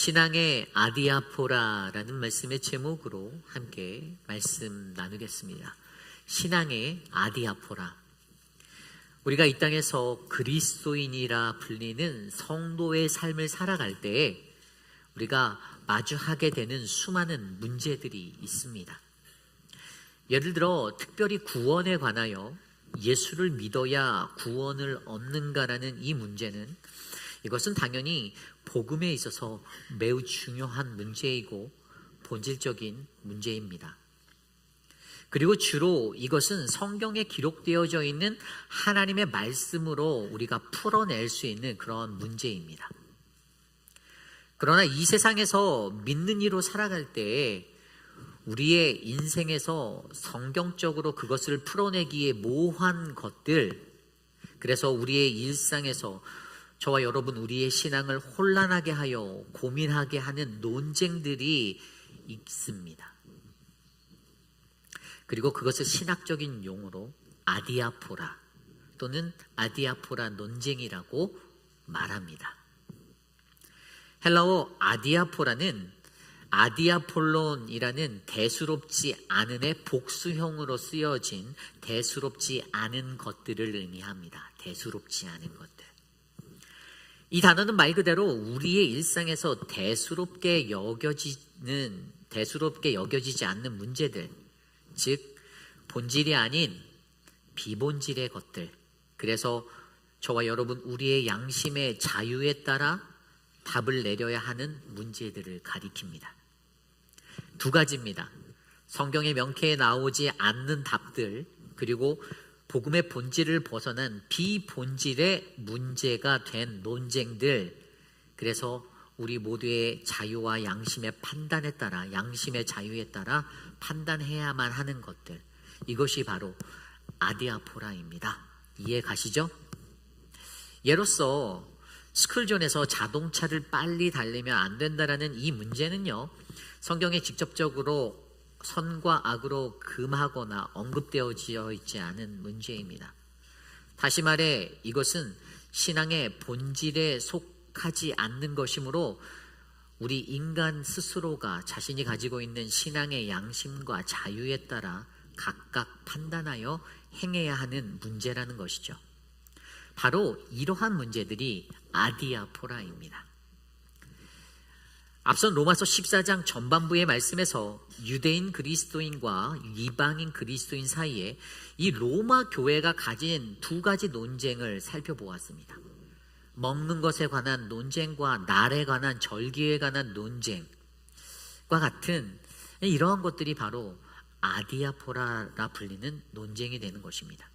신앙의 아디아포라라는 말씀의 제목으로 함께 말씀 나누겠습니다. 신앙의 아디아포라. 우리가 이 땅에서 그리스도인이라 불리는 성도의 삶을 살아갈 때에 우리가 마주하게 되는 수많은 문제들이 있습니다. 예를 들어 특별히 구원에 관하여 예수를 믿어야 구원을 얻는가라는 이 문제는, 이것은 당연히 복음에 있어서 매우 중요한 문제이고 본질적인 문제입니다. 그리고 주로 이것은 성경에 기록되어져 있는 하나님의 말씀으로 우리가 풀어낼 수 있는 그런 문제입니다. 그러나 이 세상에서 믿는 이로 살아갈 때에 우리의 인생에서 성경적으로 그것을 풀어내기에 모호한 것들, 그래서 우리의 일상에서 저와 여러분 우리의 신앙을 혼란하게 하여 고민하게 하는 논쟁들이 있습니다. 그리고 그것을 신학적인 용어로 아디아포라 또는 아디아포라 논쟁이라고 말합니다. 헬라어 아디아포라는 아디아폴론이라는 대수롭지 않은의 복수형으로 쓰여진 대수롭지 않은 것들을 의미합니다. 대수롭지 않은 것들. 이 단어는 말 그대로 우리의 일상에서 대수롭게 여겨지지 않는 문제들, 즉 본질이 아닌 비본질의 것들, 그래서 저와 여러분 우리의 양심의 자유에 따라 답을 내려야 하는 문제들을 가리킵니다. 두 가지입니다. 성경의 명쾌에 나오지 않는 답들, 그리고 복음의 본질을 벗어난 비본질의 문제가 된 논쟁들. 그래서 우리 모두의 자유와 양심의 판단에 따라, 양심의 자유에 따라 판단해야만 하는 것들, 이것이 바로 아디아포라입니다. 이해 가시죠? 예로서 스쿨존에서 자동차를 빨리 달리면 안 된다라는 이 문제는요, 성경에 직접적으로 선과 악으로 금하거나 언급되어져 있지 않은 문제입니다. 다시 말해 이것은 신앙의 본질에 속하지 않는 것이므로 우리 인간 스스로가 자신이 가지고 있는 신앙의 양심과 자유에 따라 각각 판단하여 행해야 하는 문제라는 것이죠. 바로 이러한 문제들이 아디아포라입니다. 앞선 로마서 14장 전반부의 말씀에서 유대인 그리스도인과 이방인 그리스도인 사이에 이 로마 교회가 가진 두 가지 논쟁을 살펴보았습니다. 먹는 것에 관한 논쟁과 날에 관한, 절기에 관한 논쟁과 같은 이러한 것들이 바로 아디아포라라 불리는 논쟁이 되는 것입니다.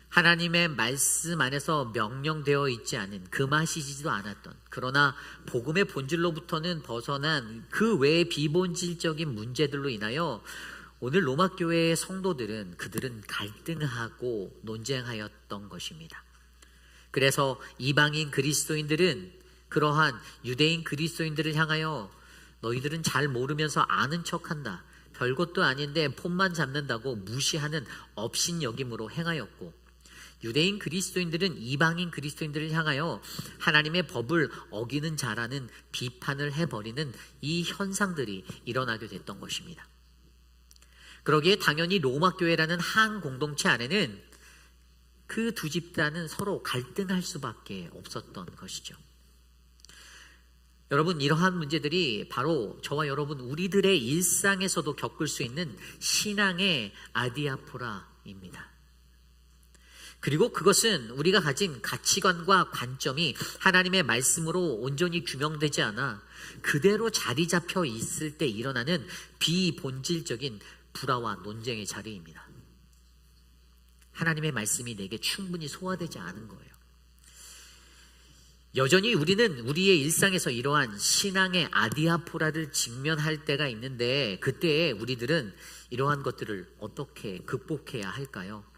하나님의 말씀 안에서 명령되어 있지 않은, 금하시지도 않았던, 그러나 복음의 본질로부터는 벗어난 그 외의 비본질적인 문제들로 인하여 오늘 로마 교회의 성도들은 그들은 갈등하고 논쟁하였던 것입니다. 그래서 이방인 그리스도인들은 그러한 유대인 그리스도인들을 향하여 너희들은 잘 모르면서 아는 척한다, 별것도 아닌데 폰만 잡는다고 무시하는 업신여김으로 행하였고, 유대인 그리스도인들은 이방인 그리스도인들을 향하여 하나님의 법을 어기는 자라는 비판을 해버리는 이 현상들이 일어나게 됐던 것입니다. 그러기에 당연히 로마 교회라는 한 공동체 안에는 그 두 집단은 서로 갈등할 수밖에 없었던 것이죠. 여러분, 이러한 문제들이 바로 저와 여러분 우리들의 일상에서도 겪을 수 있는 신앙의 아디아포라입니다. 그리고 그것은 우리가 가진 가치관과 관점이 하나님의 말씀으로 온전히 규명되지 않아 그대로 자리 잡혀 있을 때 일어나는 비본질적인 불화와 논쟁의 자리입니다. 하나님의 말씀이 내게 충분히 소화되지 않은 거예요. 여전히 우리는 우리의 일상에서 이러한 신앙의 아디아포라를 직면할 때가 있는데, 그때에 우리들은 이러한 것들을 어떻게 극복해야 할까요?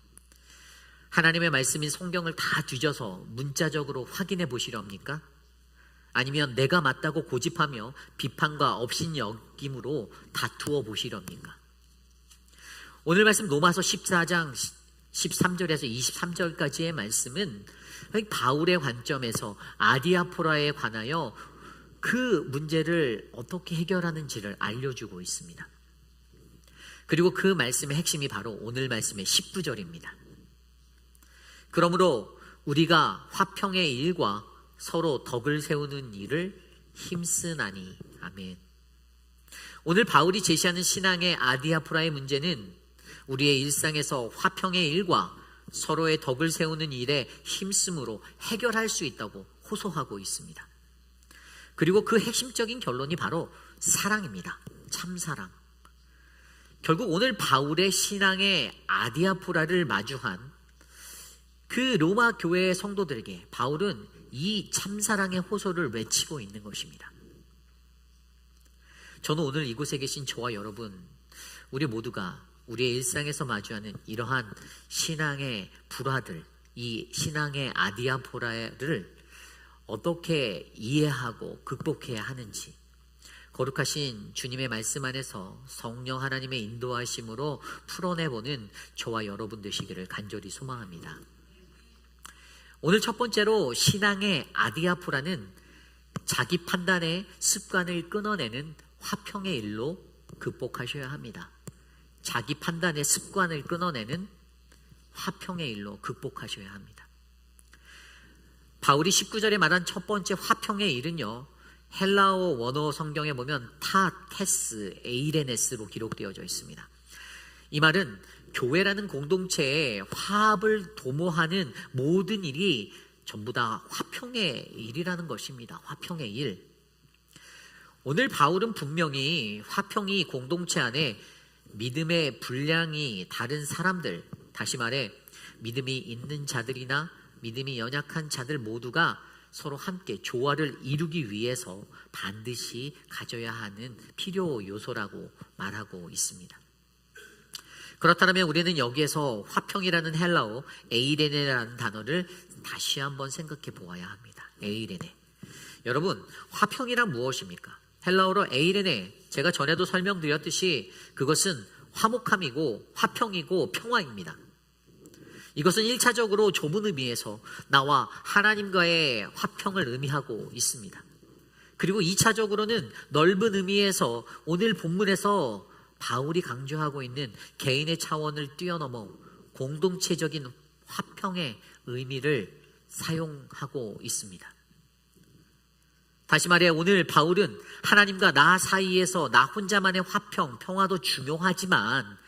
하나님의 말씀인 성경을 다 뒤져서 문자적으로 확인해 보시렵니까? 아니면 내가 맞다고 고집하며 비판과 업신여김으로 다투어 보시렵니까? 오늘 말씀 로마서 14장 13절에서 23절까지의 말씀은 바울의 관점에서 아디아포라에 관하여 그 문제를 어떻게 해결하는지를 알려주고 있습니다. 그리고 그 말씀의 핵심이 바로 오늘 말씀의 19절입니다. 그러므로 우리가 화평의 일과 서로 덕을 세우는 일을 힘쓰나니. 아멘. 오늘 바울이 제시하는 신앙의 아디아프라의 문제는 우리의 일상에서 화평의 일과 서로의 덕을 세우는 일에 힘쓰므로 해결할 수 있다고 호소하고 있습니다. 그리고 그 핵심적인 결론이 바로 사랑입니다. 참사랑. 결국 오늘 바울의 신앙의 아디아프라를 마주한 그 로마 교회의 성도들에게 바울은 이 참사랑의 호소를 외치고 있는 것입니다. 저는 오늘 이곳에 계신 저와 여러분, 우리 모두가 우리의 일상에서 마주하는 이러한 신앙의 불화들, 이 신앙의 아디아포라를 어떻게 이해하고 극복해야 하는지, 거룩하신 주님의 말씀 안에서 성령 하나님의 인도하심으로 풀어내보는 저와 여러분 되시기를 간절히 소망합니다. 오늘 첫 번째로 신앙의 아디아포라는 자기 판단의 습관을 끊어내는 화평의 일로 극복하셔야 합니다. 자기 판단의 습관을 끊어내는 화평의 일로 극복하셔야 합니다. 바울이 19절에 말한 첫 번째 화평의 일은요, 헬라어 원어 성경에 보면 타테스 에이레네스로 기록되어져 있습니다. 이 말은 교회라는 공동체에 화합을 도모하는 모든 일이 전부 다 화평의 일이라는 것입니다. 화평의 일. 오늘 바울은 분명히 화평이 공동체 안에 믿음의 분량이 다른 사람들, 다시 말해 믿음이 있는 자들이나 믿음이 연약한 자들 모두가 서로 함께 조화를 이루기 위해서 반드시 가져야 하는 필요 요소라고 말하고 있습니다. 그렇다면 우리는 여기에서 화평이라는 헬라어 에이레네라는 단어를 다시 한번 생각해 보아야 합니다. 에이레네. 여러분, 화평이란 무엇입니까? 헬라어로 에이레네, 제가 전에도 설명드렸듯이 그것은 화목함이고 화평이고 평화입니다. 이것은 1차적으로 좁은 의미에서 나와 하나님과의 화평을 의미하고 있습니다. 그리고 2차적으로는 넓은 의미에서 오늘 본문에서 바울이 강조하고 있는 개인의 차원을 뛰어넘어 공동체적인 화평의 의미를 사용하고 있습니다. 다시 말해 오늘 바울은 하나님과 나 사이에서 나 혼자만의 화평, 평화도 중요하지만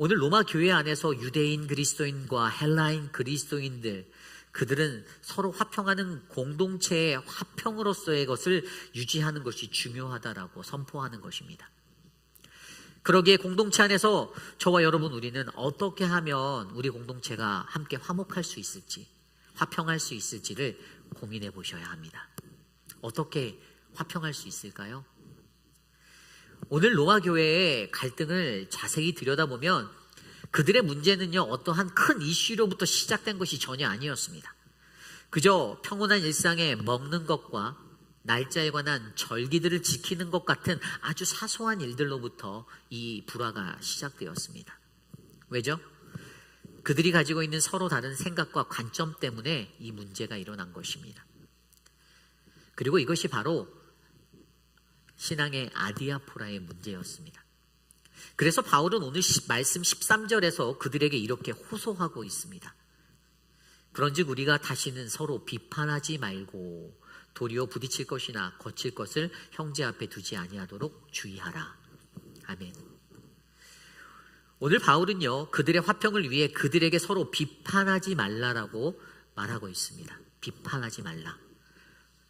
오늘 로마 교회 안에서 유대인 그리스도인과 헬라인 그리스도인들, 그들은 서로 화평하는 공동체의 화평으로서의 것을 유지하는 것이 중요하다라고 선포하는 것입니다. 그러기에 공동체 안에서 저와 여러분 우리는 어떻게 하면 우리 공동체가 함께 화목할 수 있을지, 화평할 수 있을지를 고민해 보셔야 합니다. 어떻게 화평할 수 있을까요? 오늘 로마 교회의 갈등을 자세히 들여다보면 그들의 문제는요, 어떠한 큰 이슈로부터 시작된 것이 전혀 아니었습니다. 그저 평온한 일상에 먹는 것과 날짜에 관한 절기들을 지키는 것 같은 아주 사소한 일들로부터 이 불화가 시작되었습니다. 왜죠? 그들이 가지고 있는 서로 다른 생각과 관점 때문에 이 문제가 일어난 것입니다. 그리고 이것이 바로 신앙의 아디아포라의 문제였습니다. 그래서 바울은 오늘 말씀 13절에서 그들에게 이렇게 호소하고 있습니다. 그런즉 우리가 다시는 서로 비판하지 말고 도리어 부딪힐 것이나 거칠 것을 형제 앞에 두지 아니하도록 주의하라. 아멘. 오늘 바울은요, 그들의 화평을 위해 그들에게 서로 비판하지 말라라고 말하고 있습니다. 비판하지 말라.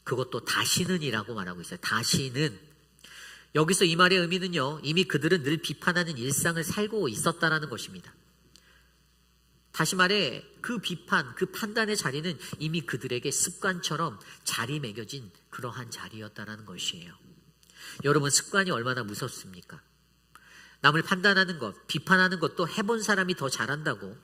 그것도 다시는이라고 말하고 있어요. 다시는. 여기서 이 말의 의미는요, 이미 그들은 늘 비판하는 일상을 살고 있었다라는 것입니다. 다시 말해 그 비판, 그 판단의 자리는 이미 그들에게 습관처럼 자리매겨진 그러한 자리였다라는 것이에요. 여러분, 습관이 얼마나 무섭습니까? 남을 판단하는 것, 비판하는 것도 해본 사람이 더 잘한다고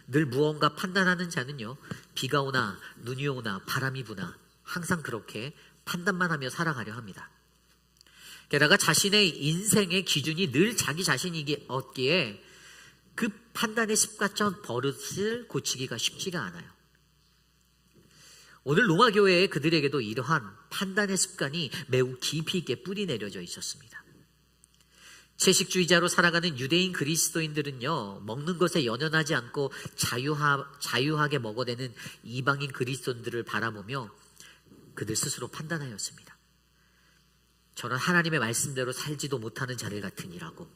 늘 무언가 판단하는 자는요, 비가 오나 눈이 오나 바람이 부나 항상 그렇게 판단만 하며 살아가려 합니다. 게다가 자신의 인생의 기준이 늘 자기 자신이었기에 그 판단의 습관적 버릇을 고치기가 쉽지가 않아요. 오늘 로마 교회의 그들에게도 이러한 판단의 습관이 매우 깊이 있게 뿌리 내려져 있었습니다. 채식주의자로 살아가는 유대인 그리스도인들은요, 먹는 것에 연연하지 않고 자유하게 먹어대는 이방인 그리스도인들을 바라보며 그들 스스로 판단하였습니다. 저는 하나님의 말씀대로 살지도 못하는 자들 같으니라고,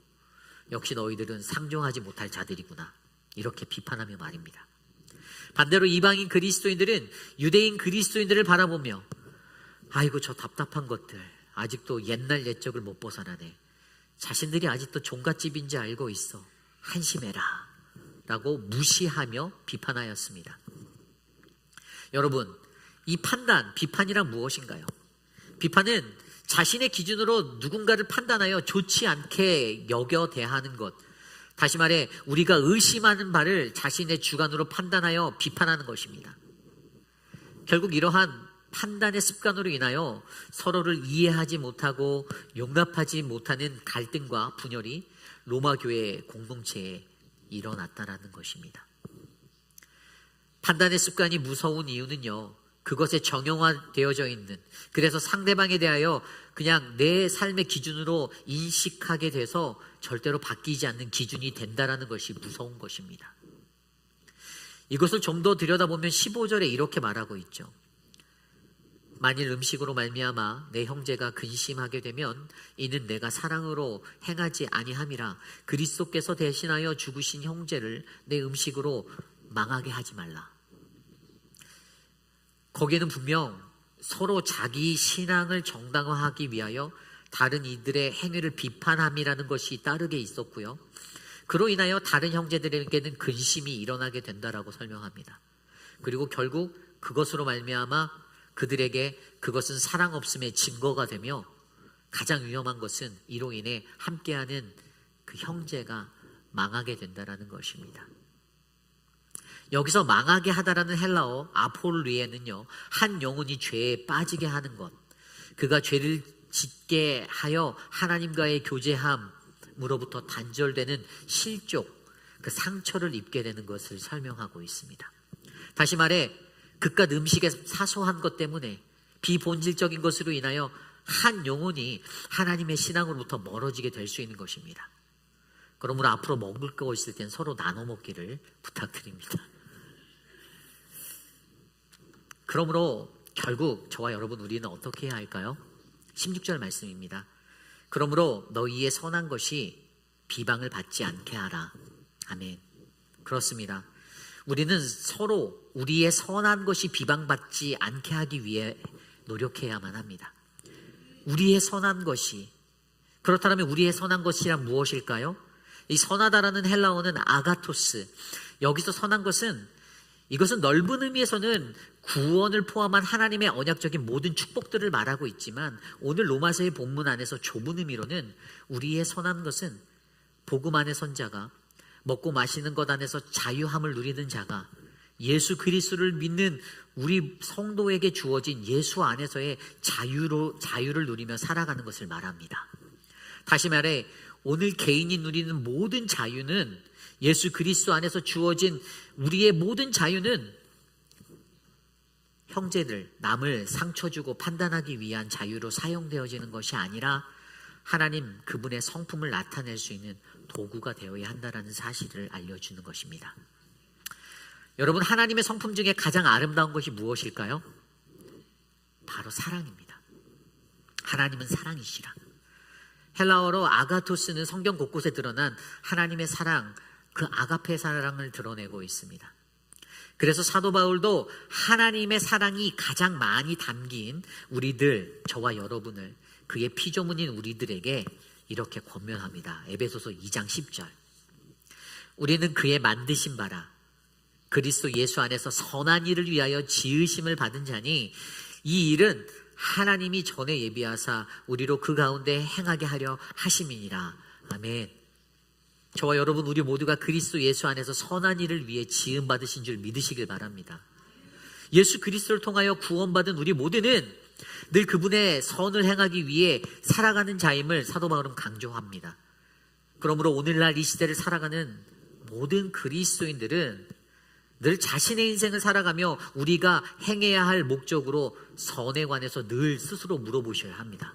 역시 너희들은 상종하지 못할 자들이구나, 이렇게 비판하며 말입니다. 반대로 이방인 그리스도인들은 유대인 그리스도인들을 바라보며 아이고 저 답답한 것들 아직도 옛날 옛적을 못 벗어나네, 자신들이 아직도 종갓집인지 알고 있어, 한심해라 라고 무시하며 비판하였습니다. 여러분, 이 비판이란 무엇인가요? 비판은 자신의 기준으로 누군가를 판단하여 좋지 않게 여겨 대하는 것, 다시 말해 우리가 의심하는 바를 자신의 주관으로 판단하여 비판하는 것입니다. 결국 이러한 판단의 습관으로 인하여 서로를 이해하지 못하고 용납하지 못하는 갈등과 분열이 로마 교회 공동체에 일어났다라는 것입니다. 판단의 습관이 무서운 이유는요, 그것에 정형화되어져 있는, 그래서 상대방에 대하여 그냥 내 삶의 기준으로 인식하게 돼서 절대로 바뀌지 않는 기준이 된다라는 것이 무서운 것입니다. 이것을 좀 더 들여다보면 15절에 이렇게 말하고 있죠. 만일 음식으로 말미암아 내 형제가 근심하게 되면 이는 내가 사랑으로 행하지 아니함이라. 그리스도께서 대신하여 죽으신 형제를 내 음식으로 망하게 하지 말라. 거기에는 분명 서로 자기 신앙을 정당화하기 위하여 다른 이들의 행위를 비판함이라는 것이 따르게 있었고요, 그로 인하여 다른 형제들에게는 근심이 일어나게 된다라고 설명합니다. 그리고 결국 그것으로 말미암아 그들에게 그것은 사랑 없음의 증거가 되며, 가장 위험한 것은 이로 인해 함께하는 그 형제가 망하게 된다라는 것입니다. 여기서 망하게 하다라는 헬라어 아폴리에는요, 한 영혼이 죄에 빠지게 하는 것, 그가 죄를 짓게 하여 하나님과의 교제함으로부터 단절되는 실족, 그 상처를 입게 되는 것을 설명하고 있습니다. 다시 말해 그깟 음식의 사소한 것 때문에, 비본질적인 것으로 인하여 한 영혼이 하나님의 신앙으로부터 멀어지게 될 수 있는 것입니다. 그러므로 앞으로 먹을 거 있을 땐 서로 나눠 먹기를 부탁드립니다. 그러므로 결국 저와 여러분, 우리는 어떻게 해야 할까요? 16절 말씀입니다. 그러므로 너희의 선한 것이 비방을 받지 않게 하라. 아멘. 그렇습니다. 우리는 서로 우리의 선한 것이 비방받지 않게 하기 위해 노력해야만 합니다. 우리의 선한 것이, 그렇다면 우리의 선한 것이란 무엇일까요? 이 선하다라는 헬라어는 아가토스, 여기서 선한 것은, 이것은 넓은 의미에서는 구원을 포함한 하나님의 언약적인 모든 축복들을 말하고 있지만, 오늘 로마서의 본문 안에서 좁은 의미로는 우리의 선한 것은 복음 안의 선자가, 먹고 마시는 것 안에서 자유함을 누리는 자가, 예수 그리스도를 믿는 우리 성도에게 주어진 예수 안에서의 자유를 누리며 살아가는 것을 말합니다. 다시 말해 오늘 개인이 누리는 모든 자유는, 예수 그리스도 안에서 주어진 우리의 모든 자유는 형제들, 남을 상처 주고 판단하기 위한 자유로 사용되어지는 것이 아니라 하나님 그분의 성품을 나타낼 수 있는 도구가 되어야 한다는 사실을 알려주는 것입니다. 여러분, 하나님의 성품 중에 가장 아름다운 것이 무엇일까요? 바로 사랑입니다. 하나님은 사랑이시라. 헬라어로 아가토스는 성경 곳곳에 드러난 하나님의 사랑, 그 아가페 사랑을 드러내고 있습니다. 그래서 사도 바울도 하나님의 사랑이 가장 많이 담긴 우리들, 저와 여러분을, 그의 피조물인 우리들에게 이렇게 권면합니다. 에베소서 2장 10절. 우리는 그의 만드신 바라 그리스도 예수 안에서 선한 일을 위하여 지으심을 받은 자니, 이 일은 하나님이 전에 예비하사 우리로 그 가운데 행하게 하려 하심이니라. 아멘. 저와 여러분, 우리 모두가 그리스도 예수 안에서 선한 일을 위해 지음 받으신 줄 믿으시길 바랍니다. 예수 그리스도를 통하여 구원받은 우리 모두는 늘 그분의 선을 행하기 위해 살아가는 자임을 사도 바울은 강조합니다. 그러므로 오늘날 이 시대를 살아가는 모든 그리스도인들은 늘 자신의 인생을 살아가며 우리가 행해야 할 목적으로 선에 관해서 늘 스스로 물어보셔야 합니다.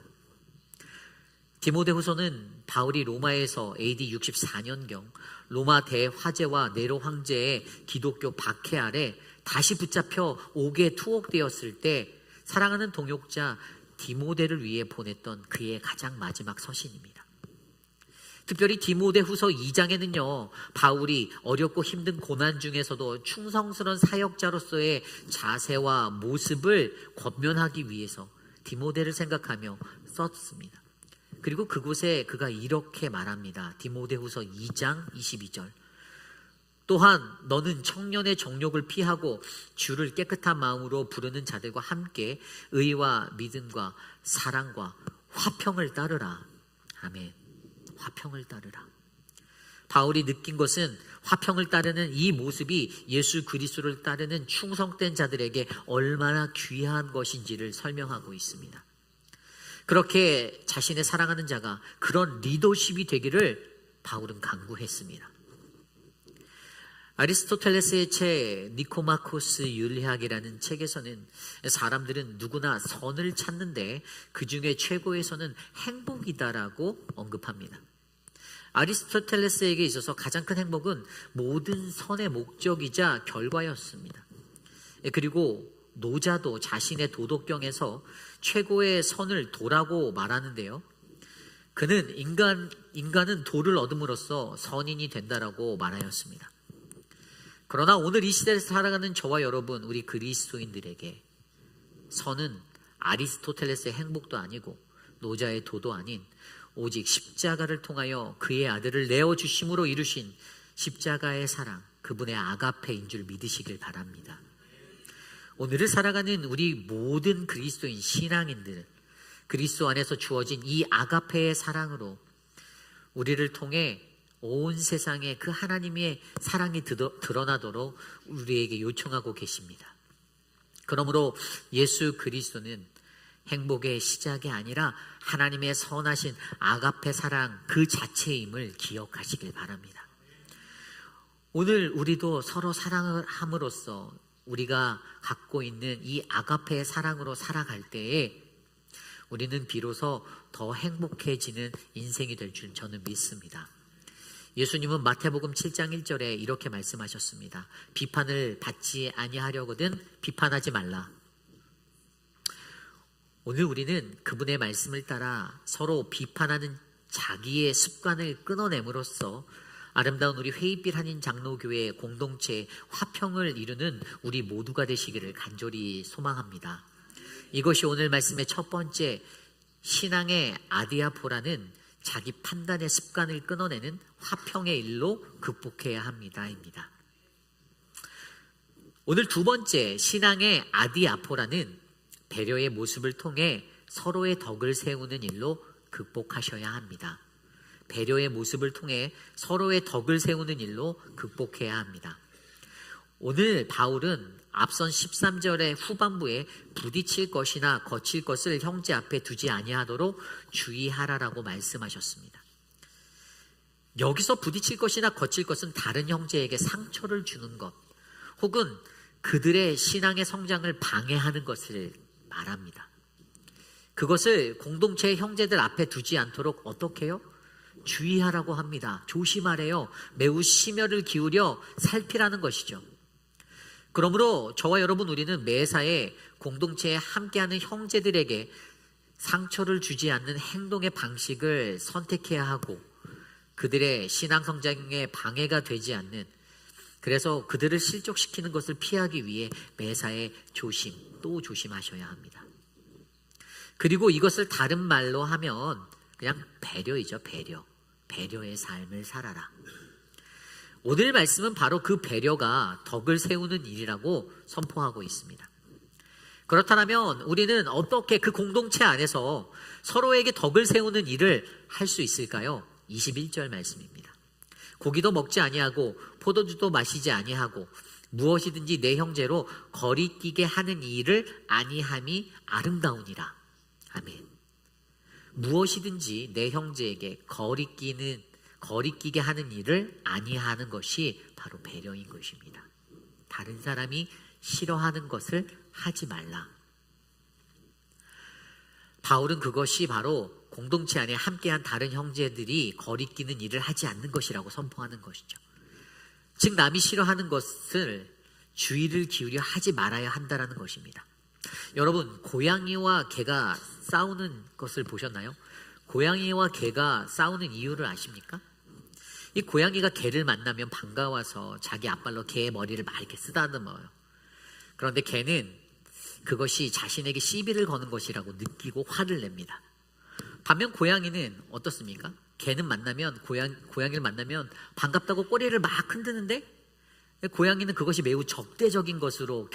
디모데후서는 바울이 로마에서 AD 64년경 로마 대화재와 네로 황제의 기독교 박해 아래 다시 붙잡혀 옥에 투옥되었을 때 사랑하는 동역자 디모데를 위해 보냈던 그의 가장 마지막 서신입니다. 특별히 디모데후서 2장에는요, 바울이 어렵고 힘든 고난 중에서도 충성스러운 사역자로서의 자세와 모습을 권면하기 위해서 디모데를 생각하며 썼습니다. 그리고 그곳에 그가 이렇게 말합니다. 디모데후서 2장 22절. 또한 너는 청년의 정욕을 피하고 주를 깨끗한 마음으로 부르는 자들과 함께 의와 믿음과 사랑과 화평을 따르라. 아멘. 화평을 따르라. 바울이 느낀 것은 화평을 따르는 이 모습이 예수 그리스도를 따르는 충성된 자들에게 얼마나 귀한 것인지를 설명하고 있습니다. 그렇게 자신의 사랑하는 자가 그런 리더십이 되기를 바울은 간구했습니다. 아리스토텔레스의 책 니코마코스 윤리학이라는 책에서는 사람들은 누구나 선을 찾는데 그 중에 최고의 선은 행복이다라고 언급합니다. 아리스토텔레스에게 있어서 가장 큰 행복은 모든 선의 목적이자 결과였습니다. 그리고 노자도 자신의 도덕경에서 최고의 선을 도라고 말하는데요. 그는 인간은 도를 얻음으로써 선인이 된다라고 말하였습니다. 그러나 오늘 이 시대에서 살아가는 저와 여러분, 우리 그리스도인들에게 선은 아리스토텔레스의 행복도 아니고 노자의 도도 아닌 오직 십자가를 통하여 그의 아들을 내어주심으로 이루신 십자가의 사랑, 그분의 아가페인 줄 믿으시길 바랍니다. 오늘을 살아가는 우리 모든 그리스도인 신앙인들, 그리스도 안에서 주어진 이 아가페의 사랑으로 우리를 통해 온 세상에 그 하나님의 사랑이 드러나도록 우리에게 요청하고 계십니다. 그러므로 예수 그리스도는 행복의 시작이 아니라 하나님의 선하신 아가페 사랑 그 자체임을 기억하시길 바랍니다. 오늘 우리도 서로 사랑을 함으로써 우리가 갖고 있는 이 아가페의 사랑으로 살아갈 때에 우리는 비로소 더 행복해지는 인생이 될 줄 저는 믿습니다. 예수님은 마태복음 7장 1절에 이렇게 말씀하셨습니다. 비판을 받지 아니하려거든 비판하지 말라. 오늘 우리는 그분의 말씀을 따라 서로 비판하는 자기의 습관을 끊어냄으로써 아름다운 우리 회의빛 한인 장로교회 공동체의 화평을 이루는 우리 모두가 되시기를 간절히 소망합니다. 이것이 오늘 말씀의 첫 번째, 신앙의 아디아포라는 자기 판단의 습관을 끊어내는 화평의 일로 극복해야 합니다입니다. 오늘 두 번째, 신앙의 아디아포라는 배려의 모습을 통해 서로의 덕을 세우는 일로 극복하셔야 합니다. 배려의 모습을 통해 서로의 덕을 세우는 일로 극복해야 합니다. 오늘 바울은 앞선 13절의 후반부에 부딪힐 것이나 거칠 것을 형제 앞에 두지 아니하도록 주의하라라고 말씀하셨습니다. 여기서 부딪힐 것이나 거칠 것은 다른 형제에게 상처를 주는 것 혹은 그들의 신앙의 성장을 방해하는 것을 말합니다. 그것을 공동체의 형제들 앞에 두지 않도록 어떻게 해요? 주의하라고 합니다. 조심하래요. 매우 심혈을 기울여 살피라는 것이죠. 그러므로 저와 여러분 우리는 매사에 공동체에 함께하는 형제들에게 상처를 주지 않는 행동의 방식을 선택해야 하고 그들의 신앙 성장에 방해가 되지 않는, 그래서 그들을 실족시키는 것을 피하기 위해 매사에 조심 또 조심하셔야 합니다. 그리고 이것을 다른 말로 하면 그냥 배려이죠. 배려의 삶을 살아라. 오늘 말씀은 바로 그 배려가 덕을 세우는 일이라고 선포하고 있습니다. 그렇다면 우리는 어떻게 그 공동체 안에서 서로에게 덕을 세우는 일을 할 수 있을까요? 21절 말씀입니다. 고기도 먹지 아니하고 포도주도 마시지 아니하고 무엇이든지 내 형제로 거리끼게 하는 일을 아니함이 아름다우니라. 아멘. 무엇이든지 내 형제에게 거리끼게 하는 일을 아니하는 것이 바로 배려인 것입니다. 다른 사람이 싫어하는 것을 하지 말라. 바울은 그것이 바로 공동체 안에 함께한 다른 형제들이 거리끼는 일을 하지 않는 것이라고 선포하는 것이죠. 즉 남이 싫어하는 것을 주의를 기울여 하지 말아야 한다는 것입니다. 여러분, 고양이와 개가 싸우는 것을 보셨나요? 고양이와 개가 싸우는 이유를 아십니까? 이 고양이가 개를 만나면 반가워서 자기 앞발로 개의 머리를 막 이렇게 쓰다듬어요. 그런데 개는 그것이 자신에게 시비를 거는 것이라고 느끼고 화를 냅니다. 반면 고양이는 어떻습니까? 개는 만나면 고양이를 만나면 반갑다고 꼬리를 막 흔드는데 고양이는 그것이 매우 적대적인 것으로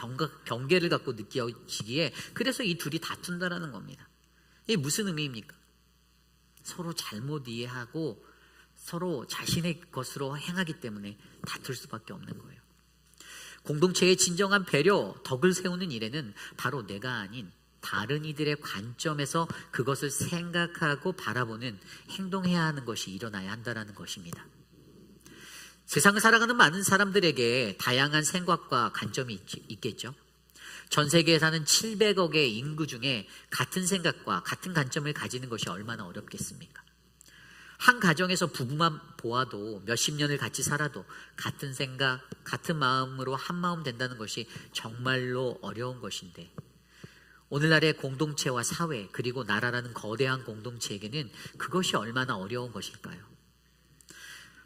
경계를 갖고 느껴지기에 그래서 이 둘이 다툰다라는 겁니다. 이게 무슨 의미입니까? 서로 잘못 이해하고 서로 자신의 것으로 행하기 때문에 다툴 수밖에 없는 거예요. 공동체의 진정한 배려, 덕을 세우는 일에는 바로 내가 아닌 다른 이들의 관점에서 그것을 생각하고 바라보는 행동해야 하는 것이 일어나야 한다는 것입니다. 세상을 살아가는 많은 사람들에게 다양한 생각과 관점이 있겠죠. 전 세계에 사는 700억의 인구 중에 같은 생각과 같은 관점을 가지는 것이 얼마나 어렵겠습니까? 한 가정에서 부부만 보아도 몇십 년을 같이 살아도 같은 생각, 같은 마음으로 한 마음 된다는 것이 정말로 어려운 것인데 오늘날의 공동체와 사회 그리고 나라라는 거대한 공동체에게는 그것이 얼마나 어려운 것일까요?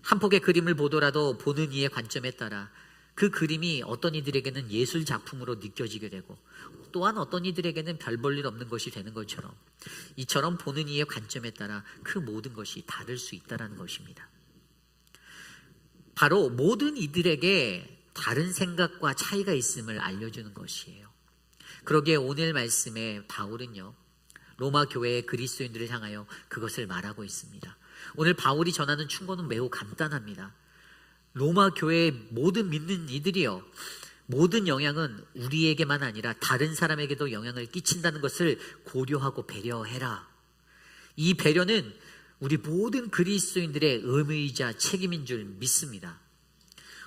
한 폭의 그림을 보더라도 보는 이의 관점에 따라 그 그림이 어떤 이들에게는 예술 작품으로 느껴지게 되고 또한 어떤 이들에게는 별 볼 일 없는 것이 되는 것처럼 이처럼 보는 이의 관점에 따라 그 모든 것이 다를 수 있다는 것입니다. 바로 모든 이들에게 다른 생각과 차이가 있음을 알려주는 것이에요. 그러기에 오늘 말씀에 바울은요, 로마 교회의 그리스도인들을 향하여 그것을 말하고 있습니다. 오늘 바울이 전하는 충고는 매우 간단합니다. 로마 교회의 모든 믿는 이들이요, 모든 영향은 우리에게만 아니라 다른 사람에게도 영향을 끼친다는 것을 고려하고 배려해라. 이 배려는 우리 모든 그리스도인들의 의무이자 책임인 줄 믿습니다.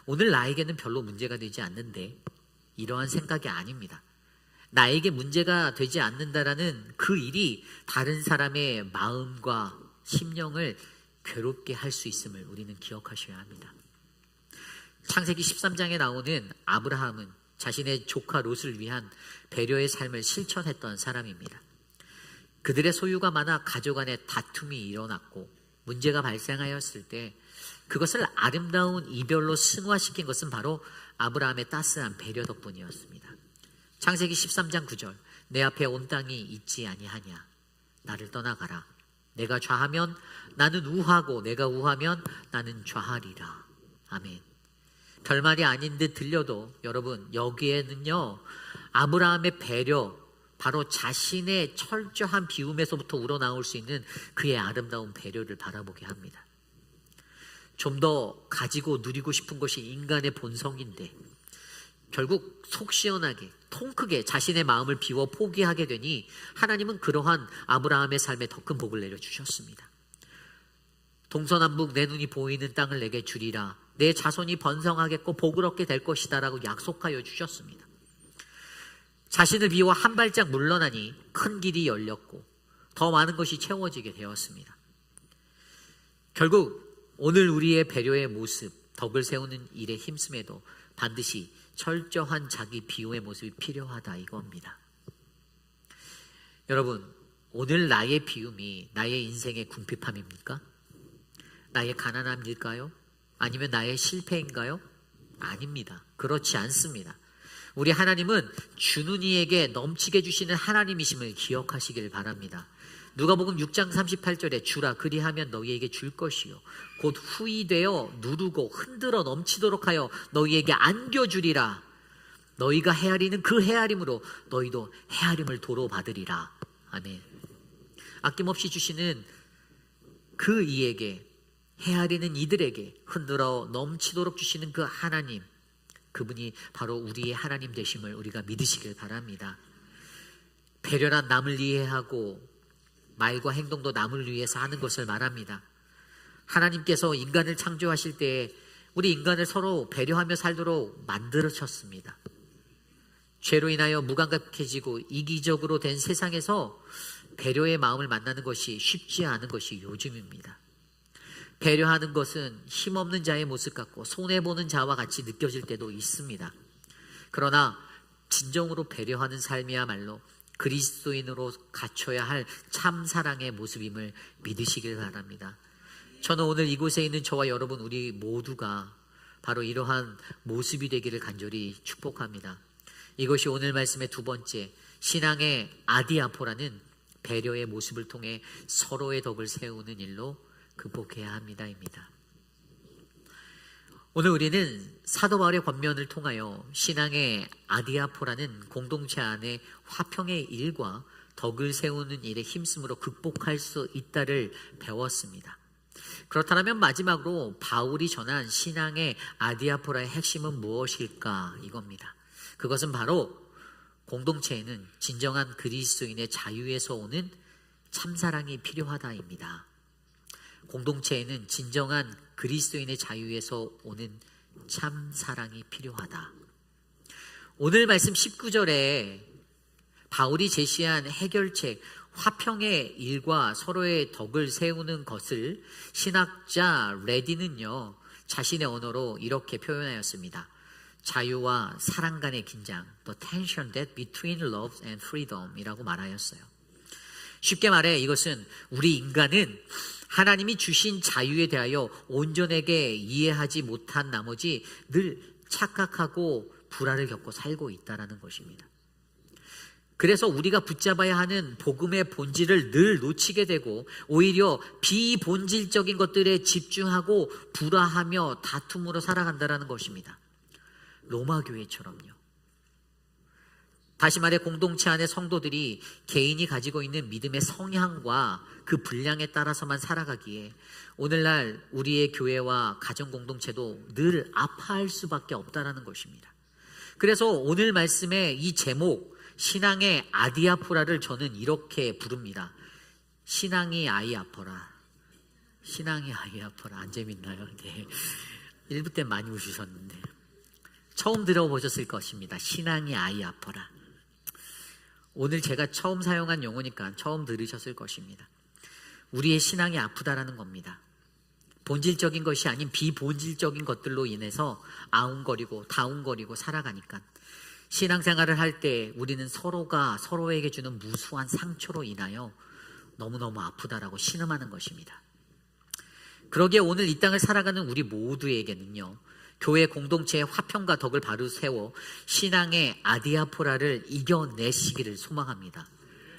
오늘 나에게는 별로 문제가 되지 않는데 이러한 생각이 아닙니다. 나에게 문제가 되지 않는다라는 그 일이 다른 사람의 마음과 심령을 괴롭게 할 수 있음을 우리는 기억하셔야 합니다. 창세기 13장에 나오는 아브라함은 자신의 조카 롯을 위한 배려의 삶을 실천했던 사람입니다. 그들의 소유가 많아 가족 간에 다툼이 일어났고 문제가 발생하였을 때 그것을 아름다운 이별로 승화시킨 것은 바로 아브라함의 따스한 배려 덕분이었습니다. 창세기 13장 9절, 내 앞에 온 땅이 있지 아니하냐, 나를 떠나가라. 내가 좌하면 나는 우하고 내가 우하면 나는 좌하리라. 아멘. 별말이 아닌 듯 들려도 여러분, 여기에는요 아브라함의 배려, 바로 자신의 철저한 비움에서부터 우러나올 수 있는 그의 아름다운 배려를 바라보게 합니다. 좀 더 가지고 누리고 싶은 것이 인간의 본성인데 결국 속 시원하게 통 크게 자신의 마음을 비워 포기하게 되니 하나님은 그러한 아브라함의 삶에 더 큰 복을 내려주셨습니다. 동서남북 내 눈이 보이는 땅을 내게 주리라. 내 자손이 번성하겠고 복을 얻게 될 것이다 라고 약속하여 주셨습니다. 자신을 비워 한 발짝 물러나니 큰 길이 열렸고 더 많은 것이 채워지게 되었습니다. 결국 오늘 우리의 배려의 모습, 덕을 세우는 일에 힘쓰에도 반드시 철저한 자기 비움의 모습이 필요하다 이겁니다. 여러분, 오늘 나의 비움이 나의 인생의 궁핍함입니까? 나의 가난함일까요? 아니면 나의 실패인가요? 아닙니다. 그렇지 않습니다. 우리 하나님은 주는 이에게 넘치게 주시는 하나님이심을 기억하시길 바랍니다. 누가복음 6장 38절에 주라 그리하면 너희에게 줄 것이요 곧 후히 되어 누르고 흔들어 넘치도록 하여 너희에게 안겨주리라. 너희가 헤아리는 그 헤아림으로 너희도 헤아림을 도로 받으리라. 아멘. 아낌없이 주시는 그 이에게, 헤아리는 이들에게 흔들어 넘치도록 주시는 그 하나님, 그분이 바로 우리의 하나님 되심을 우리가 믿으시길 바랍니다. 배려란 남을 이해하고 말과 행동도 남을 위해서 하는 것을 말합니다. 하나님께서 인간을 창조하실 때 우리 인간을 서로 배려하며 살도록 만들어졌습니다. 죄로 인하여 무감각해지고 이기적으로 된 세상에서 배려의 마음을 만나는 것이 쉽지 않은 것이 요즘입니다. 배려하는 것은 힘없는 자의 모습 같고 손해보는 자와 같이 느껴질 때도 있습니다. 그러나 진정으로 배려하는 삶이야말로 그리스도인으로 갖춰야 할 참 사랑의 모습임을 믿으시길 바랍니다. 저는 오늘 이곳에 있는 저와 여러분 우리 모두가 바로 이러한 모습이 되기를 간절히 축복합니다. 이것이 오늘 말씀의 두 번째, 신앙의 아디아포라는 배려의 모습을 통해 서로의 덕을 세우는 일로 극복해야 합니다입니다. 오늘 우리는 사도 바울의 권면을 통하여 신앙의 아디아포라는 공동체 안에 화평의 일과 덕을 세우는 일에 힘쓰므로 극복할 수 있다를 배웠습니다. 그렇다면 마지막으로 바울이 전한 신앙의 아디아포라의 핵심은 무엇일까 이겁니다. 그것은 바로 공동체에는 진정한 그리스도인의 자유에서 오는 참사랑이 필요하다입니다. 공동체에는 진정한 그리스도인의 자유에서 오는 참사랑이 필요하다. 오늘 말씀 19절에 바울이 제시한 해결책, 화평의 일과 서로의 덕을 세우는 것을 신학자 레디는요, 자신의 언어로 이렇게 표현하였습니다. 자유와 사랑 간의 긴장, the tension that between love and freedom 이라고 말하였어요. 쉽게 말해 이것은 우리 인간은 하나님이 주신 자유에 대하여 온전하게 이해하지 못한 나머지 늘 착각하고 불화를 겪고 살고 있다는 것입니다. 그래서 우리가 붙잡아야 하는 복음의 본질을 늘 놓치게 되고 오히려 비본질적인 것들에 집중하고 불화하며 다툼으로 살아간다는 것입니다. 로마 교회처럼요. 다시 말해 공동체 안의 성도들이 개인이 가지고 있는 믿음의 성향과 그 분량에 따라서만 살아가기에 오늘날 우리의 교회와 가정 공동체도 늘 아파할 수밖에 없다는 것입니다. 그래서 오늘 말씀의 이 제목 신앙의 아디아포라를 저는 이렇게 부릅니다. 신앙이 아이 아퍼라. 신앙이 아이 아퍼라. 안 재밌나요? 네. 1부 때 많이 웃으셨는데 처음 들어보셨을 것입니다. 신앙이 아이 아퍼라. 오늘 제가 처음 사용한 용어니까 처음 들으셨을 것입니다. 우리의 신앙이 아프다라는 겁니다. 본질적인 것이 아닌 비본질적인 것들로 인해서 아웅거리고 다웅거리고 살아가니까 신앙생활을 할 때 우리는 서로가 서로에게 주는 무수한 상처로 인하여 너무너무 아프다라고 신음하는 것입니다. 그러기에 오늘 이 땅을 살아가는 우리 모두에게는요, 교회 공동체의 화평과 덕을 바로 세워 신앙의 아디아포라를 이겨내시기를 소망합니다.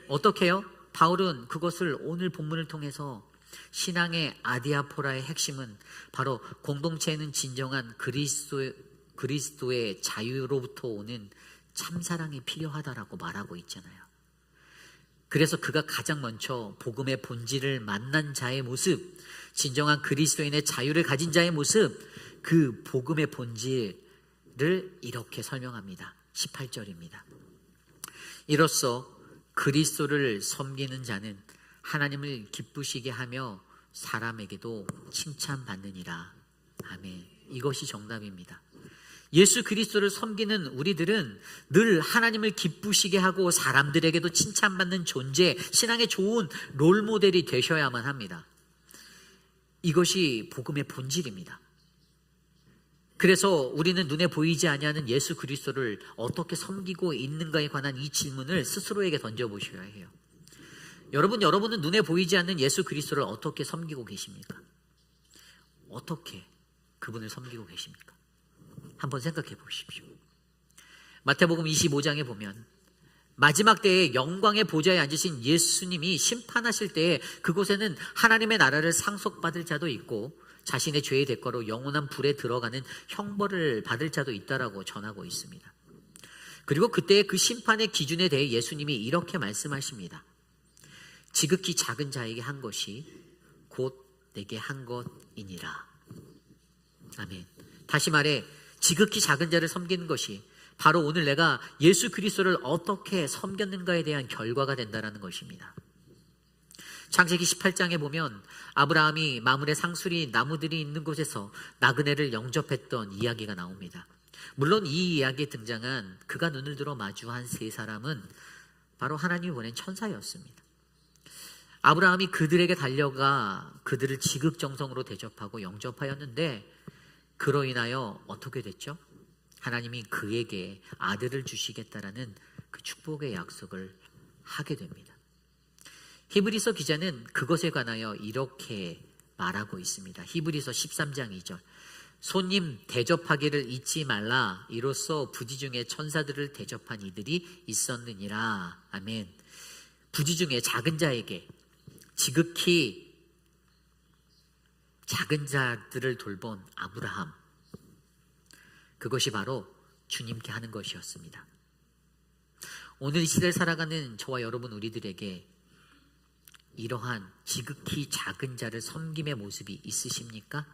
어떻게요? 바울은 그것을 오늘 본문을 통해서 신앙의 아디아포라의 핵심은 바로 공동체에는 진정한 그리스도의 자유로부터 오는 참사랑이 필요하다라고 말하고 있잖아요. 그래서 그가 가장 먼저 복음의 본질을 만난 자의 모습, 진정한 그리스도인의 자유를 가진 자의 모습, 그 복음의 본질을 이렇게 설명합니다. 18절입니다. 이로써 그리스도를 섬기는 자는 하나님을 기쁘시게 하며 사람에게도 칭찬받느니라. 아멘. 이것이 정답입니다. 예수 그리스도를 섬기는 우리들은 늘 하나님을 기쁘시게 하고 사람들에게도 칭찬받는 존재, 신앙의 좋은 롤모델이 되셔야만 합니다. 이것이 복음의 본질입니다. 그래서 우리는 눈에 보이지 아니하는 예수 그리스도를 어떻게 섬기고 있는가에 관한 이 질문을 스스로에게 던져보셔야 해요. 여러분은 눈에 보이지 않는 예수 그리스도를 어떻게 섬기고 계십니까? 어떻게 그분을 섬기고 계십니까? 한번 생각해 보십시오. 마태복음 25장에 보면 마지막 때에 영광의 보좌에 앉으신 예수님이 심판하실 때에 그곳에는 하나님의 나라를 상속받을 자도 있고 자신의 죄의 대가로 영원한 불에 들어가는 형벌을 받을 자도 있다라고 전하고 있습니다. 그리고 그때의 그 심판의 기준에 대해 예수님이 이렇게 말씀하십니다. 지극히 작은 자에게 한 것이 곧 내게 한 것이니라. 아멘. 다시 말해 지극히 작은 자를 섬기는 것이 바로 오늘 내가 예수 그리스도를 어떻게 섬겼는가에 대한 결과가 된다는 것입니다. 창세기 18장에 보면 아브라함이 마므레 상수리 나무들이 있는 곳에서 나그네를 영접했던 이야기가 나옵니다. 물론 이 이야기에 등장한 그가 눈을 들어 마주한 세 사람은 바로 하나님이 보낸 천사였습니다. 아브라함이 그들에게 달려가 그들을 지극정성으로 대접하고 영접하였는데 그로 인하여 어떻게 됐죠? 하나님이 그에게 아들을 주시겠다라는 그 축복의 약속을 하게 됩니다. 히브리서 기자는 그것에 관하여 이렇게 말하고 있습니다. 히브리서 13장 2절. 손님 대접하기를 잊지 말라. 이로써 부지 중에 천사들을 대접한 이들이 있었느니라. 아멘. 부지 중에 작은 자에게, 지극히 작은 자들을 돌본 아브라함, 그것이 바로 주님께 하는 것이었습니다. 오늘 이 시대를 살아가는 저와 여러분 우리들에게 이러한 지극히 작은 자를 섬김의 모습이 있으십니까?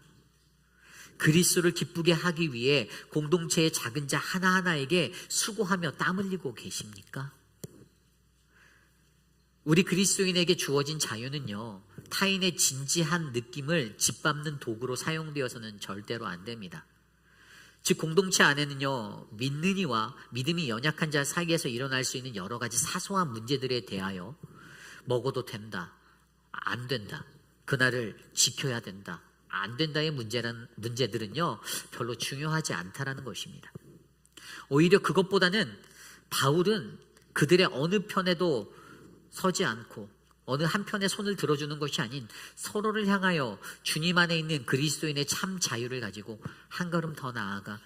그리스도를 기쁘게 하기 위해 공동체의 작은 자 하나하나에게 수고하며 땀 흘리고 계십니까? 우리 그리스도인에게 주어진 자유는요, 타인의 진지한 느낌을 짓밟는 도구로 사용되어서는 절대로 안 됩니다. 즉 공동체 안에는요, 믿는 이와 믿음이 연약한 자 사이에서 일어날 수 있는 여러 가지 사소한 문제들에 대하여 먹어도 된다, 안 된다, 그날을 지켜야 된다, 안 된다의 문제들은요 별로 중요하지 않다라는 것입니다. 오히려 그것보다는 바울은 그들의 어느 편에도 서지 않고 어느 한편에 손을 들어주는 것이 아닌 서로를 향하여 주님 안에 있는 그리스도인의 참 자유를 가지고 한 걸음 더 나아가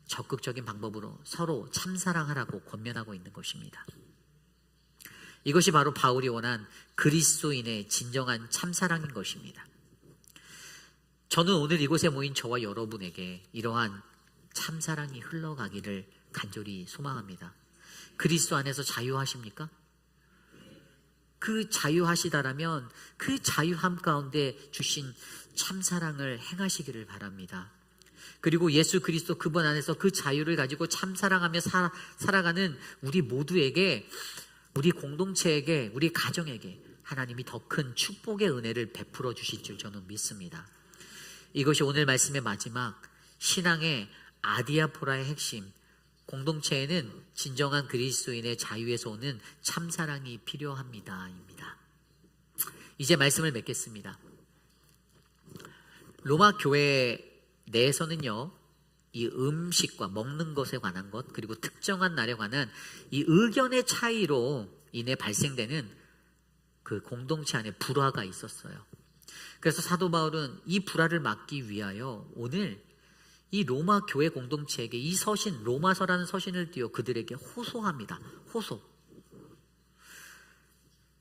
적극적인 방법으로 서로 참사랑하라고 권면하고 있는 것입니다. 이것이 바로 바울이 원한 그리스도인의 진정한 참사랑인 것입니다. 저는 오늘 이곳에 모인 저와 여러분에게 이러한 참사랑이 흘러가기를 간절히 소망합니다. 그리스도 안에서 자유하십니까? 그 자유하시다라면 그 자유함 가운데 주신 참사랑을 행하시기를 바랍니다. 그리고 예수 그리스도 그분 안에서 그 자유를 가지고 참사랑하며 살아가는 우리 모두에게, 우리 공동체에게, 우리 가정에게 하나님이 더 큰 축복의 은혜를 베풀어 주실 줄 저는 믿습니다. 이것이 오늘 말씀의 마지막 신앙의 아디아포라의 핵심, 공동체에는 진정한 그리스도인의 자유에서 오는 참사랑이 필요합니다. 입니다. 이제 말씀을 맺겠습니다. 로마 교회 내에서는요, 이 음식과 먹는 것에 관한 것, 그리고 특정한 날에 관한 이 의견의 차이로 인해 발생되는 그 공동체 안에 불화가 있었어요. 그래서 사도 바울은 이 불화를 막기 위하여 오늘 이 로마 교회 공동체에게 이 서신, 로마서라는 서신을 띄워 그들에게 호소합니다. 호소.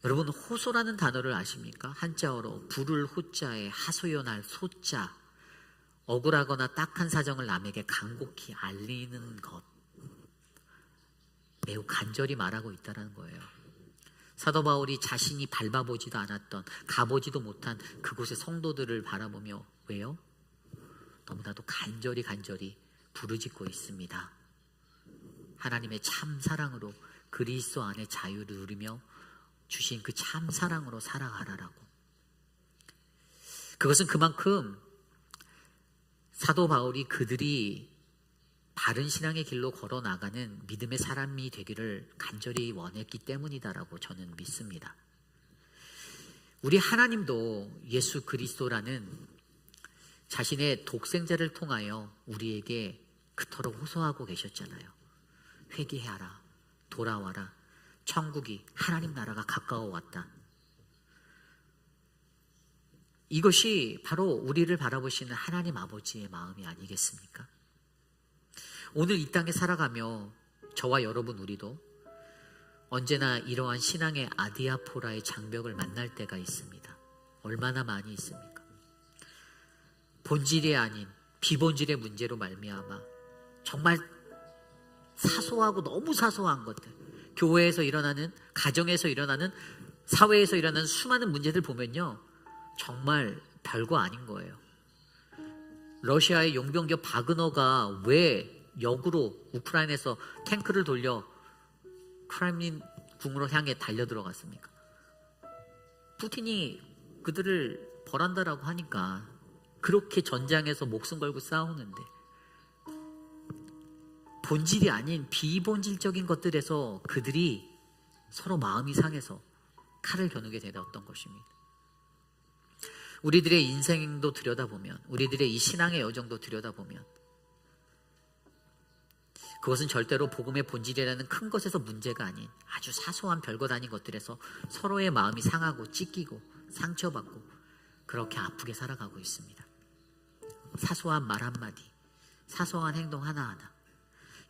여러분, 호소라는 단어를 아십니까? 한자어로 부를 호자에 하소연할 소자, 억울하거나 딱한 사정을 남에게 간곡히 알리는 것, 매우 간절히 말하고 있다는 거예요. 사도 바울이 자신이 밟아보지도 않았던, 가보지도 못한 그곳의 성도들을 바라보며, 왜요? 너무나도 간절히 부르짖고 있습니다. 하나님의 참 사랑으로 그리스도 안에 자유를 누리며 주신 그 참 사랑으로 살아가라라고. 그것은 그만큼 사도 바울이 그들이 바른 신앙의 길로 걸어 나가는 믿음의 사람이 되기를 간절히 원했기 때문이다라고 저는 믿습니다. 우리 하나님도 예수 그리스도라는 자신의 독생자를 통하여 우리에게 그토록 호소하고 계셨잖아요. 회개하라, 돌아와라, 천국이, 하나님 나라가 가까워 왔다. 이것이 바로 우리를 바라보시는 하나님 아버지의 마음이 아니겠습니까? 오늘 이 땅에 살아가며 저와 여러분 우리도 언제나 이러한 신앙의 아디아포라의 장벽을 만날 때가 있습니다. 얼마나 많이 있습니까? 본질이 아닌 비본질의 문제로 말미암아 정말 사소하고 너무 사소한 것들, 교회에서 일어나는, 가정에서 일어나는, 사회에서 일어나는 수많은 문제들 보면요, 정말 별거 아닌 거예요. 러시아의 용병교 바그너가 왜 역으로 우크라이나에서 탱크를 돌려 크렘린 궁으로 향해 달려 들어갔습니까? 푸틴이 그들을 벌한다라고 하니까 그렇게 전장에서 목숨 걸고 싸우는데 본질이 아닌 비본질적인 것들에서 그들이 서로 마음이 상해서 칼을 겨누게 되었던 것입니다. 우리들의 인생도 들여다보면, 우리들의 이 신앙의 여정도 들여다보면 그것은 절대로 복음의 본질이라는 큰 것에서 문제가 아닌 아주 사소한 별것 아닌 것들에서 서로의 마음이 상하고 찢기고 상처받고 그렇게 아프게 살아가고 있습니다. 사소한 말 한마디, 사소한 행동 하나하나,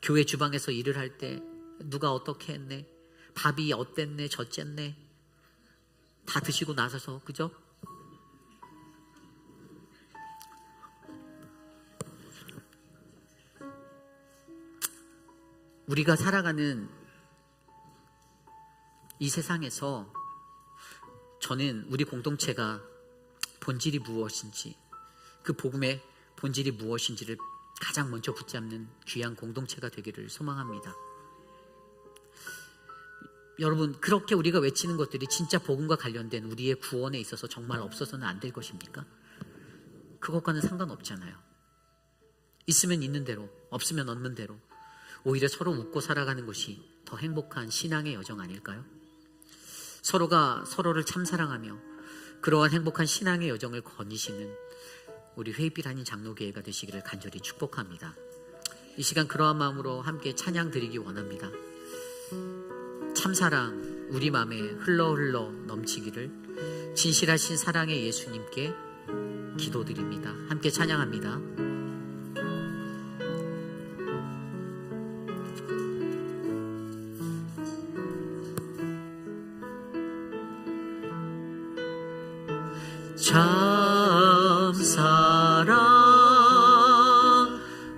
교회 주방에서 일을 할 때 누가 어떻게 했네, 밥이 어땠네, 저쨌네, 다 드시고 나서서, 그죠? 우리가 살아가는 이 세상에서 저는 우리 공동체가 본질이 무엇인지, 그 복음의 본질이 무엇인지를 가장 먼저 붙잡는 귀한 공동체가 되기를 소망합니다. 여러분, 그렇게 우리가 외치는 것들이 진짜 복음과 관련된 우리의 구원에 있어서 정말 없어서는 안 될 것입니까? 그것과는 상관없잖아요. 있으면 있는 대로, 없으면 없는 대로 오히려 서로 웃고 살아가는 것이 더 행복한 신앙의 여정 아닐까요? 서로가 서로를 참 사랑하며 그러한 행복한 신앙의 여정을 거니시는 우리 회빛 한인 장로교회가 되시기를 간절히 축복합니다. 이 시간 그러한 마음으로 함께 찬양 드리기 원합니다. 참사랑 우리 마음에 흘러 넘치기를 진실하신 사랑의 예수님께 기도드립니다. 함께 찬양합니다. 참사랑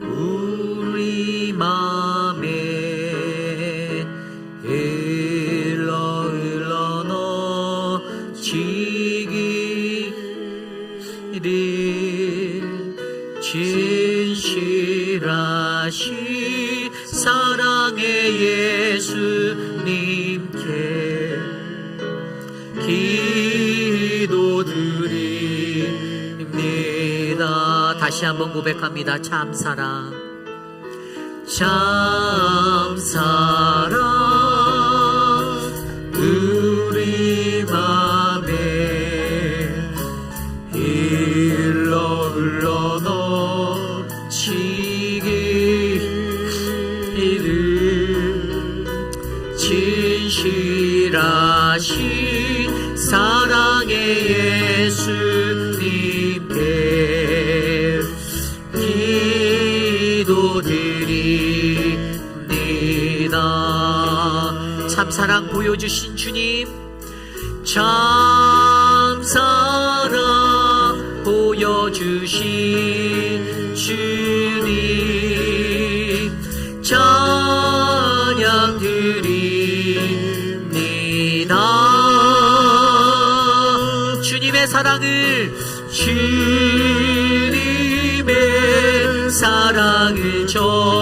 우리 맘에 흘러 넘치기를 진실하신 사랑의 예수님께 기도드립니다. 다시 한번 고백합니다. 참사랑 우리 맘에 흘러 넘치기를 진실하신 사랑의 예수님께 기도드립니다. 참사랑 보여주신 주님, 참사랑 보여주신 주님, 찬양 드립니다. 주님의 사랑을 전하리.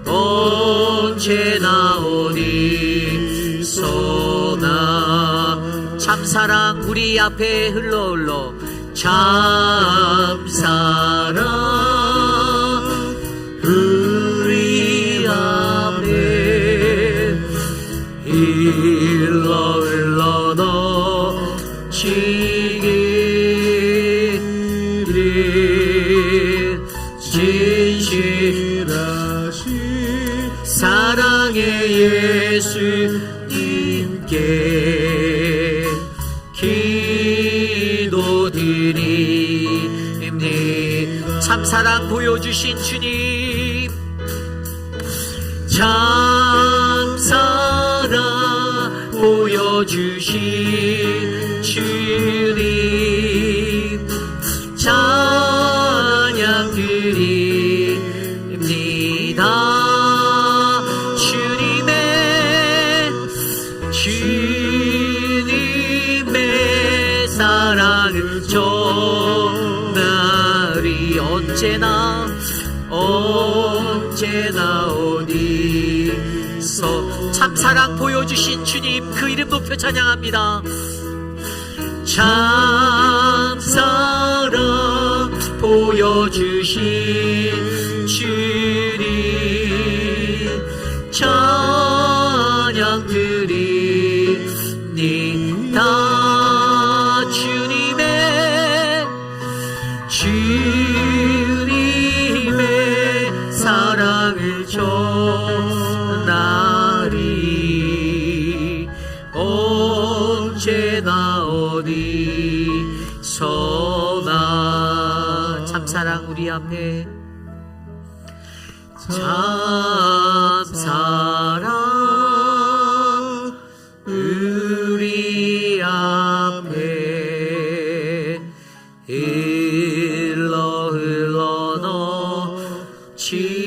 언제나 어디서나 참사랑 우리 앞에 흘러 참사랑 우리 앞에 흘러 넘치기를 진실하신 사랑의 예수님께 기도드립니다. 참사랑 보여주신 주님, 참사랑 보여주신 주님, 찬양 드립니다. 주님의 사랑을 전하리. 언제나 어디서나 가운데서 참사랑 보여주신 주님, 그 이름 높여 찬양합니다. 참사랑 보여주신 주님, 찬양 드립니다. 주님의 사랑을 전하리. 언제나 어디서나 참사랑 우리 앞에, 참사랑 우리 앞에 흘러 넘치기를.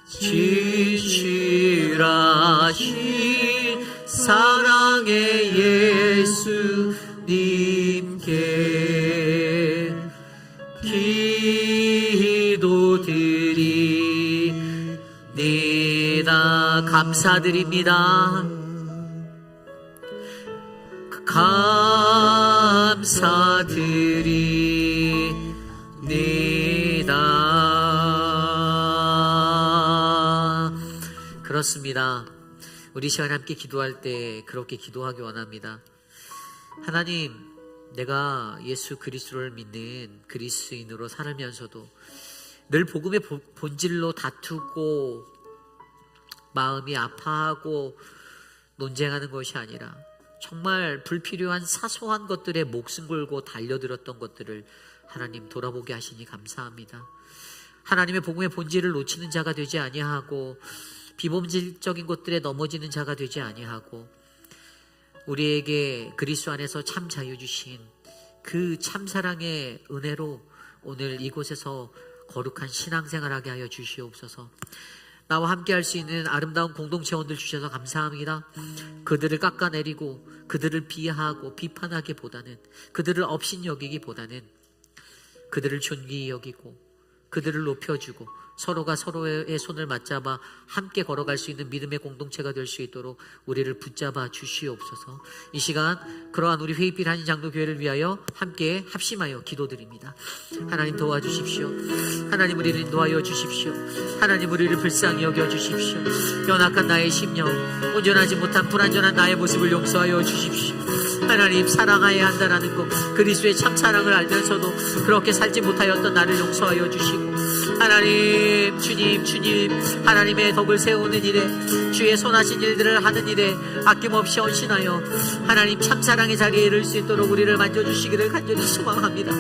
지출하신 사랑의 예수님께 기도드립니다. 감사드립니다. 감사드립니다. 그렇습니다. 우리 시간 함께 기도할 때 그렇게 기도하기 원합니다. 하나님, 내가 예수 그리스도를 믿는 그리스도인으로 살면서도 늘 복음의 본질로 다투고 마음이 아파하고 논쟁하는 것이 아니라 정말 불필요한 사소한 것들에 목숨 걸고 달려들었던 것들을 하나님 돌아보게 하시니 감사합니다. 하나님의 복음의 본질을 놓치는 자가 되지 아니하고 비본질적인 것들에 넘어지는 자가 되지 아니하고 우리에게 그리스도 안에서 참 자유 주신 그 참사랑의 은혜로 오늘 이곳에서 거룩한 신앙생활하게 하여 주시옵소서. 나와 함께 할 수 있는 아름다운 공동체원들 주셔서 감사합니다. 그들을 깎아내리고 그들을 비하하고 비판하기보다는, 그들을 업신여기기보다는 그들을 존귀히 여기고 그들을 높여주고 서로가 서로의 손을 맞잡아 함께 걸어갈 수 있는 믿음의 공동체가 될 수 있도록 우리를 붙잡아 주시옵소서. 이 시간 그러한 우리 회의빛 한인 장로교회를 위하여 함께 합심하여 기도드립니다. 하나님 도와주십시오. 하나님 우리를 인도하여 주십시오. 하나님 우리를 불쌍히 여겨주십시오. 연약한 나의 심령, 온전하지 못한 불완전한 나의 모습을 용서하여 주십시오. 하나님, 사랑해야 한다라는 것, 그리스도의 참사랑을 알면서도 그렇게 살지 못하였던 나를 용서하여 주시고, 하나님, 주님 하나님의 덕을 세우는 일에, 주의 손하신 일들을 하는 일에 아낌없이 헌신하여 하나님 참사랑의 자리에 이를 수 있도록 우리를 만져주시기를 간절히 소망합니다.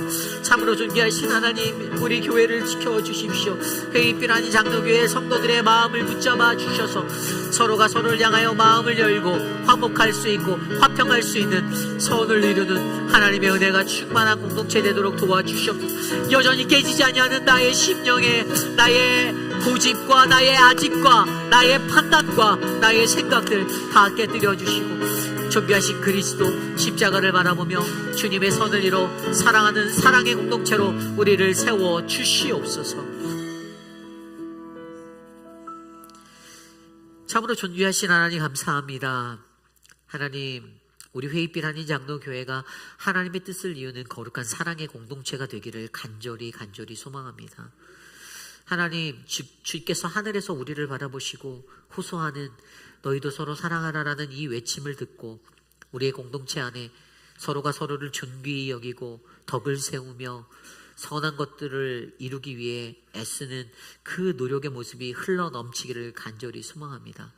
참으로 존귀하신 하나님, 우리 교회를 지켜주십시오. 회의빛 한인 장로교회 성도들의 마음을 붙잡아 주셔서 서로가 서로를 향하여 마음을 열고 화목할 수 있고 화평할 수 있는 선을 이루는 하나님의 은혜가 충만한 공동체 되도록 도와주시옵소서. 여전히 깨지지 아니하는 나의 심령에 나의 고집과 나의 아집과 나의 판단과 나의 생각들 다 깨뜨려 주시고 존귀하신 그리스도 십자가를 바라보며 주님의 선을 이뤄 사랑하는 사랑의 공동체로 우리를 세워 주시옵소서. 참으로 존귀하신 하나님 감사합니다. 하나님, 우리 회의빛 한인 장로교회가 하나님의 뜻을 이루는 거룩한 사랑의 공동체가 되기를 간절히 소망합니다. 하나님, 주께서 하늘에서 우리를 바라보시고 호소하는 너희도 서로 사랑하라라는 이 외침을 듣고 우리의 공동체 안에 서로가 서로를 존귀히 여기고 덕을 세우며 선한 것들을 이루기 위해 애쓰는 그 노력의 모습이 흘러 넘치기를 간절히 소망합니다.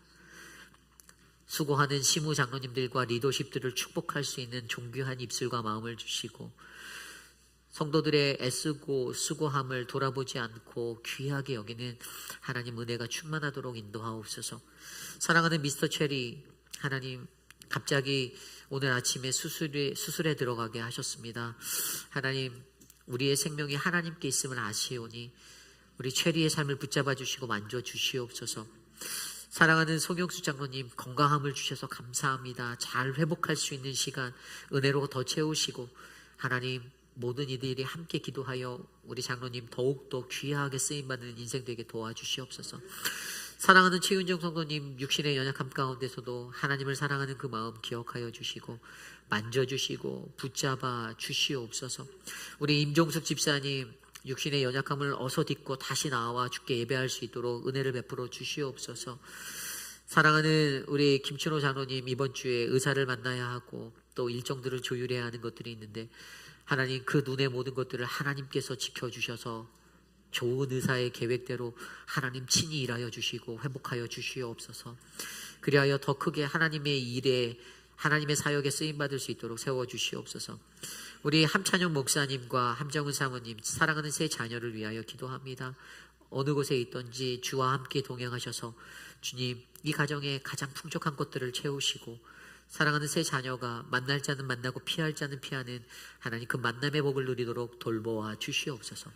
수고하는 시무 장로님들과 리더십들을 축복할 수 있는 존귀한 입술과 마음을 주시고 성도들의 애쓰고 수고함을 돌아보지 않고 귀하게 여기는 하나님 은혜가 충만하도록 인도하옵소서. 사랑하는 미스터 체리, 하나님 갑자기 오늘 아침에 수술에 들어가게 하셨습니다. 하나님, 우리의 생명이 하나님께 있음을 아시오니 우리 체리의 삶을 붙잡아 주시고 만져 주시옵소서. 사랑하는 송영수 장로님, 건강함을 주셔서 감사합니다. 잘 회복할 수 있는 시간 은혜로 더 채우시고 하나님, 모든 이들이 함께 기도하여 우리 장로님 더욱더 귀하게 쓰임받는 인생 되게 도와주시옵소서. 사랑하는 최윤정 성도님, 육신의 연약함 가운데서도 하나님을 사랑하는 그 마음 기억하여 주시고 만져주시고 붙잡아 주시옵소서. 우리 임종숙 집사님, 육신의 연약함을 어서 딛고 다시 나와 주께 예배할 수 있도록 은혜를 베풀어 주시옵소서. 사랑하는 우리 김춘호 장로님, 이번 주에 의사를 만나야 하고 또 일정들을 조율해야 하는 것들이 있는데 하나님, 그 눈의 모든 것들을 하나님께서 지켜주셔서 좋은 의사의 계획대로 하나님 친히 일하여 주시고 회복하여 주시옵소서. 그리하여 더 크게 하나님의 일에, 하나님의 사역에 쓰임받을 수 있도록 세워주시옵소서. 우리 함찬용 목사님과 함정은 사모님, 사랑하는 세 자녀를 위하여 기도합니다. 어느 곳에 있든지 주와 함께 동행하셔서 주님, 이 가정에 가장 풍족한 것들을 채우시고 사랑하는 세 자녀가 만날 자는 만나고 피할 자는 피하는 하나님 그 만남의 복을 누리도록 돌보아 주시옵소서.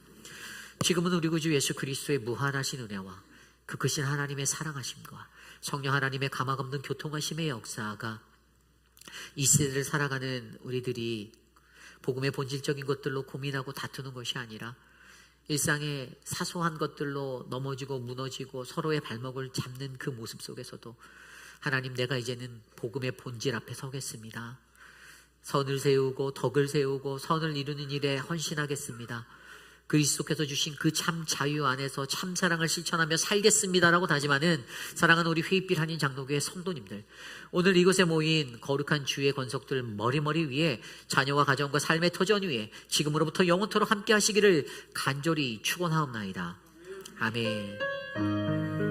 지금은 우리 구주 예수 그리스도의 무한하신 은혜와 그 크신 하나님의 사랑하심과 성령 하나님의 가망 없는 교통하심의 역사가 이 시대를 살아가는 우리들이 복음의 본질적인 것들로 고민하고 다투는 것이 아니라 일상의 사소한 것들로 넘어지고 무너지고 서로의 발목을 잡는 그 모습 속에서도 하나님, 내가 이제는 복음의 본질 앞에 서겠습니다. 선을 세우고 덕을 세우고 선을 이루는 일에 헌신하겠습니다. 그리스도께서 주신 그 참 자유 안에서 참 사랑을 실천하며 살겠습니다라고 다짐하는 사랑하는 우리 회의빛 한인 장로교회 성도님들, 오늘 이곳에 모인 거룩한 주의 권속들 머리머리 위에 자녀와 가정과 삶의 터전 위에 지금으로부터 영원토록 함께 하시기를 간절히 축원하옵나이다. 아멘.